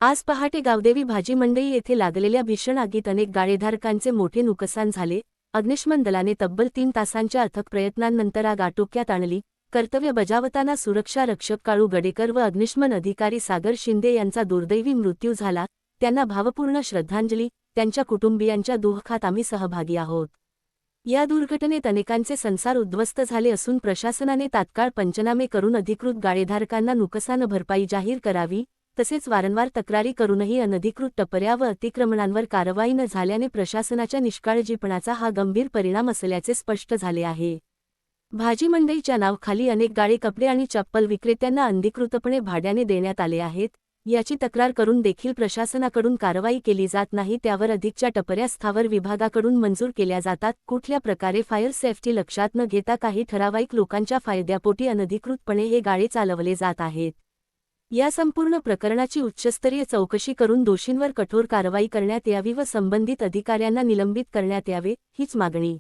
आज पहाटे गावदेवी भाजी मंडई येथे लागलेल्या भीषण आगीत अनेक गाळेधारकांचे मोठे नुकसान झाले। अग्निशमन दलाने तब्बल 3 तासांच्या अथक प्रयत्नांनंतर आग आटोक्यात आणली। कर्तव्य बजावताना सुरक्षा रक्षक काळू गडेकर व अग्निशमन अधिकारी सागर शिंदे यांचा दुर्दैवी मृत्यू झाला। त्यांना भावपूर्ण श्रद्धांजली। त्यांच्या कुटुंबियांच्या दुःखात आम्ही सहभागी आहोत। या दुर्घटनेत अनेकांचे संसार उद्ध्वस्त झाले असून प्रशासनाने तात्काळ पंचनामे करून अधिकृत गाळेधारकांना नुकसान भरपाई जाहीर करावी। तसेच वारंवार तक्रारी करूनही अनधिकृत टपऱ्या व अतिक्रमणांवर कारवाई न झाल्याने प्रशासनाच्या निष्काळजीपणाचा हा गंभीर परिणाम असल्याचे स्पष्ट झाले आहे। भाजी मंडईच्या नावाखाली अनेक गाळे कपडे आणि चप्पल विक्रेत्यांना अनधिकृतपणे भाड्याने देण्यात आले आहेत। याची तक्रार करून देखील प्रशासनाकडून कारवाई केली जात नाही। त्यावर अधिकच्या टपऱ्या स्थावर विभागाकडून मंजूर केल्या जातात। कुठल्या प्रकारे फायर सेफ्टी लक्षात न घेता काही ठराविक लोकांच्या फायद्यापोटी अनधिकृतपणे हे गाळे चालवले जात आहेत। या संपूर्ण प्रकरणाची उच्चस्तरीय चौकशी करून दोषींवर कठोर कारवाई करण्यात यावी व संबंधित अधिकाऱ्यांना निलंबित करण्यात यावे, हीच मागणी